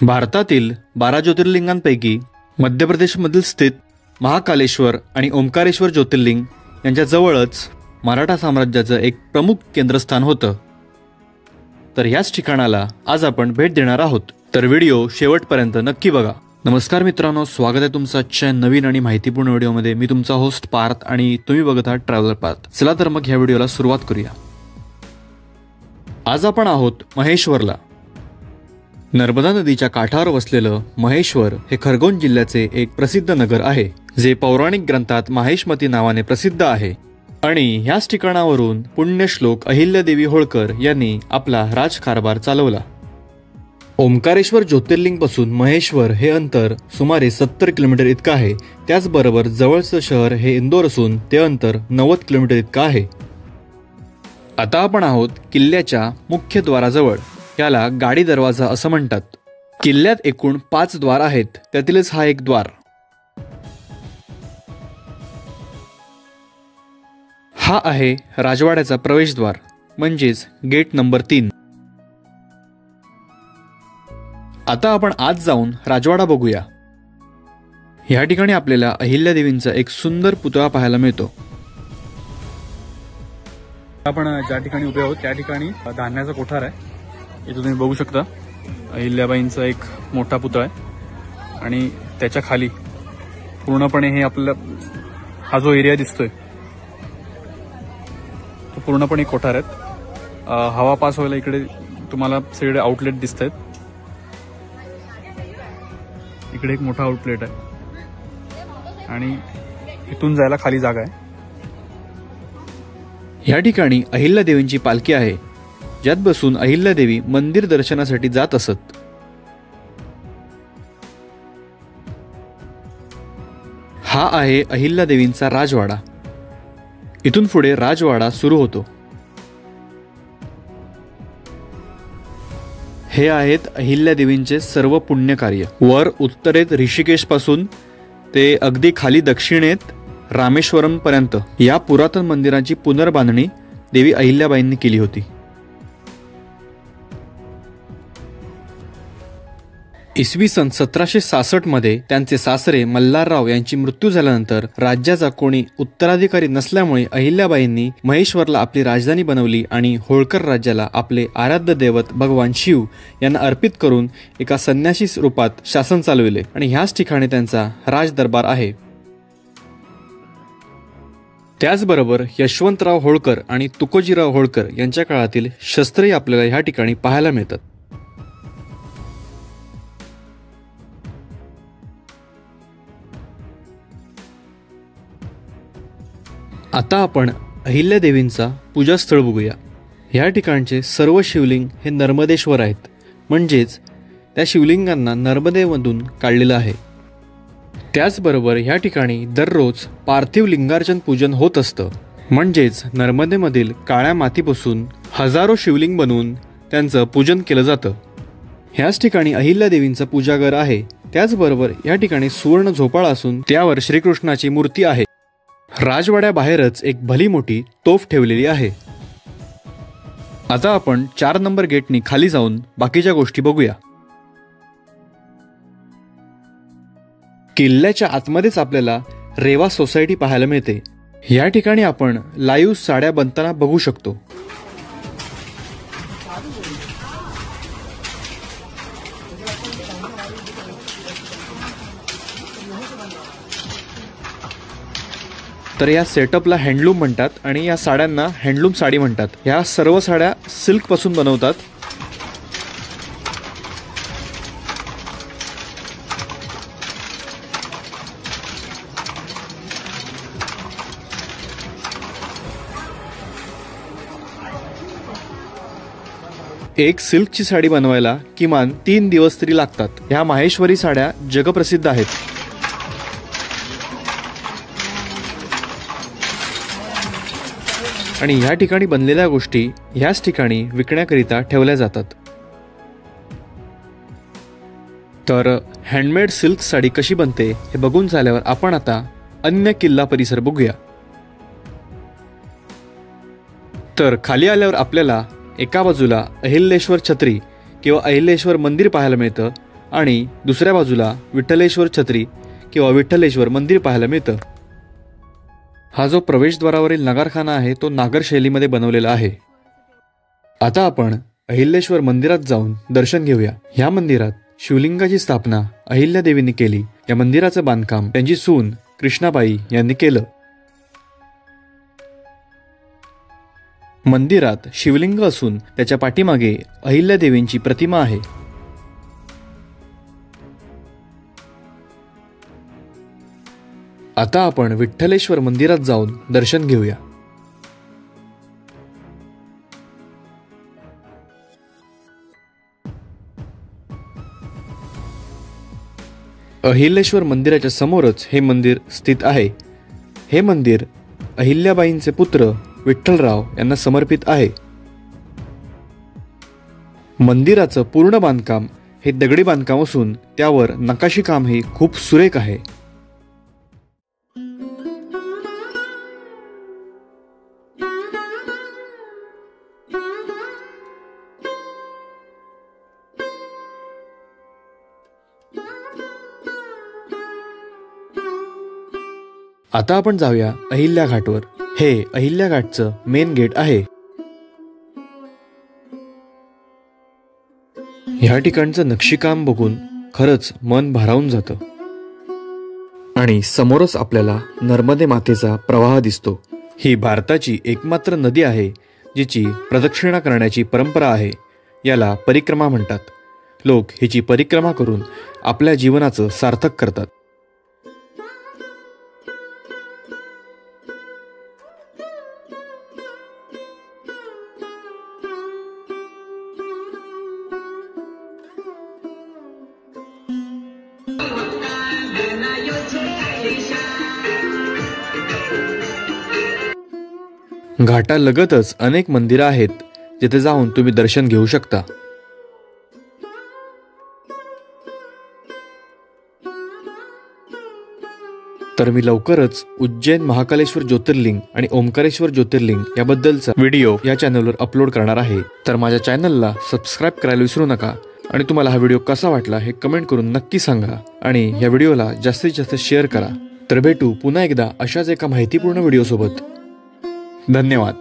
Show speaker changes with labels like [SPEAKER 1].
[SPEAKER 1] भारतातील 12 ज्योतिर्लिंगांपैकी मध्य प्रदेशमधील स्थित महाकालेश्वर आणि ओंकारेश्वर ज्योतिर्लिंग यांच्या जवळच मराठा साम्राज्याचं एक प्रमुख केंद्रस्थान होतं। तर याच ठिकाणाला आज आपण भेट देणार आहोत, तर व्हिडिओ शेवटपर्यंत नक्की बघा। नमस्कार मित्रांनो, स्वागत आहे तुमचं आजच्या नवीन आणि माहितीपूर्ण व्हिडिओमध्ये। मी तुमचा होस्ट पार्थ आणि तुम्ही बघत आहात ट्रॅव्हलर पार्थ। चला तर मग ह्या व्हिडिओला सुरुवात करूया। आज आपण आहोत महेश्वरला। नर्मदा नदीच्या काठावर वसलेलं महेश्वर हे खरगोन जिल्ह्याचे एक प्रसिद्ध नगर आहे, जे पौराणिक ग्रंथात माहेशमती नावाने प्रसिद्ध आहे। आणि ह्याच ठिकाणावरून पुण्यश्लोक अहिल्यादेवी होळकर यांनी आपला राजकारभार चालवला। ओंकारेश्वर ज्योतिर्लिंग पासून महेश्वर हे अंतर सुमारे 70 किलोमीटर इतकं आहे। त्याचबरोबर जवळचं शहर हे इंदोर असून ते अंतर 90 किलोमीटर इतकं आहे। आता आपण आहोत किल्ल्याच्या मुख्य द्वाराजवळ। याला गाडी दरवाजा असं म्हणतात। किल्ल्यात एकूण 5 द्वार आहेत, त्यातीलच हा एक द्वार। हा आहे राजवाड्याचा प्रवेशद्वार, म्हणजेच गेट नंबर 3। आता आपण आत जाऊन राजवाडा बघूया। या ठिकाणी आपल्याला अहिल्यादेवींचा एक सुंदर पुतळा पाहायला मिळतो। आपण ज्या ठिकाणी उभे आहोत त्या ठिकाणी धान्याचा कोठार आहे। इथे तुम्ही बघू शकता अहिल्याबाईंचा एक मोठा पुतळा आहे आणि त्याच्या खाली पूर्णपणे हे आपल्याला हा जो एरिया दिसतोय तो पूर्णपणे कोठार आहेत। हवा पास व्हायला इकडे तुम्हाला सगळे आउटलेट दिसत आहेत। इकडे एक मोठा आउटलेट आहे आणि इथून जायला खाली जागा आहे। या ठिकाणी अहिल्यादेवींची पालखी आहे, ज्यात बसून अहिल्यादेवी मंदिर दर्शनासाठी जात असत। हा आहे अहिल्यादेवींचा राजवाडा। इथून पुढे राजवाडा सुरू होतो। हे आहेत अहिल्यादेवींचे सर्व पुण्यकार्य। वर उत्तरेत ऋषिकेश पासून ते अगदी खाली दक्षिणेत रामेश्वरम पर्यंत या पुरातन मंदिराची पुनर्बांधणी देवी अहिल्याबाईंनी केली होती। इसवी सन 1766 मध्ये त्यांचे सासरे मल्हारराव यांची मृत्यू झाल्यानंतर राज्याचा कोणी उत्तराधिकारी नसल्यामुळे अहिल्याबाईंनी महेश्वरला आपली राजधानी बनवली आणि होळकर राज्याला आपले आराध्य दैवत भगवान शिव यांना अर्पित करून एका संन्यासी रूपात शासन चालविले आणि ह्याच ठिकाणी त्यांचा राजदरबार आहे। त्याचबरोबर यशवंतराव होळकर आणि तुकोजीराव होळकर यांच्या काळातील शस्त्रही आपल्याला ह्या ठिकाणी पाहायला मिळतात। आता आपण अहिल्यादेवींचा पूजास्थळ बघूया। या ठिकाणचे सर्व शिवलिंग हे नर्मदेश्वर आहेत, म्हणजेच त्या शिवलिंगांना नर्मदेमधून काढलेलं आहे। त्याचबरोबर या ठिकाणी दररोज पार्थिव लिंगार्चन पूजन होत असतं, म्हणजेच नर्मदेमधील काळ्या मातीपासून हजारो शिवलिंग बनवून त्यांचं पूजन केलं जातं। ह्याच ठिकाणी अहिल्यादेवींचं पूजागर आहे। त्याचबरोबर या ठिकाणी सुवर्ण झोपाळा असून त्यावर श्रीकृष्णाची मूर्ती आहे। राजवाड्याबाहेरच एक भली मोठी तोफ ठेवलेली आहे। आता आपण 4 नंबर गेटनी खाली जाऊन बाकीच्या गोष्टी बघूया। किल्ल्याच्या आतमध्येच आपल्याला रेवा सोसायटी पाहायला मिळते। या ठिकाणी आपण लाईव्ह साड्या बनताना बघू शकतो। तर या सेटअपला हँडलूम म्हणतात आणि या साड्यांना हँडलूम साडी म्हणतात। ह्या सर्व साड्या सिल्क पासून बनवतात। एक सिल्कची साडी बनवायला किमान 3 दिवस तरी लागतात। ह्या माहेश्वरी साड्या जगप्रसिद्ध आहेत। आणि ह्या ठिकाणी बनलेल्या गोष्टी ह्याच ठिकाणी विकण्याकरिता ठेवल्या जातात। तर हँडमेड सिल्क साडी कशी बनते हे बघून झाल्यावर आपण आता अन्य किल्ला परिसर बघूया। तर खाली आल्यावर आपल्याला एका बाजूला अहिल्याश्वर छत्री किंवा अहिल्याश्वर मंदिर पाहायला मिळतं आणि दुसऱ्या बाजूला विठ्ठलेश्वर छत्री किंवा विठ्ठलेश्वर मंदिर पाहायला मिळतं। हा जो प्रवेशद्वारावरील नगारखाना आहे तो नागर शैलीमध्ये बनवलेला आहे। आता आपण अहिल्याश्वर मंदिरात जाऊन दर्शन घेऊया। ह्या मंदिरात शिवलिंगाची स्थापना अहिल्यादेवींनी केली। या मंदिराचं बांधकाम त्यांची सून कृष्णाबाई यांनी केलं। मंदिरात शिवलिंग असून त्याच्या पाठीमागे अहिल्यादेवींची प्रतिमा आहे। आता आपण विठ्ठलेश्वर मंदिरात जाऊन दर्शन घेऊया। अहिल्याश्वर मंदिराच्या समोरच हे मंदिर स्थित आहे। हे मंदिर अहिल्याबाईंचे पुत्र विठ्ठलराव यांना समर्पित आहे। मंदिराचं पूर्ण बांधकाम हे दगडी बांधकाम असून त्यावर नकाशी काम हे खूप सुरेख आहे। आता आपण जाऊया अहिल्या घाटवर। हे अहिल्या घाटचं मेन गेट आहे। ह्या ठिकाणचं नक्षीकाम बघून खरंच मन भारावून जातं। आणि समोरच आपल्याला नर्मदे मातेचा प्रवाह दिसतो। ही भारताची एकमात्र नदी आहे जिची प्रदक्षिणा करण्याची परंपरा आहे। याला परिक्रमा म्हणतात। लोक हिची परिक्रमा करून आपल्या जीवनाचं सार्थक करतात। घाटालगतच अनेक मंदिरं आहेत जिथे जाऊन तुम्ही दर्शन घेऊ शकता। तर मी लवकरच उज्जैन महाकालेश्वर ज्योतिर्लिंग आणि ओंकारेश्वर ज्योतिर्लिंग याबद्दलचा व्हिडिओ या चॅनलवर अपलोड करणार आहे। तर माझ्या चॅनलला सबस्क्राईब करायला विसरू नका। आणि तुम्हाला हा व्हिडिओ कसा वाटला हे कमेंट करून नक्की सांगा आणि या व्हिडिओला जास्तीत जास्त शेअर करा। तर भेटू पुन्हा एकदा अशाच एका माहितीपूर्ण व्हिडिओ सोबत। धन्यवाद।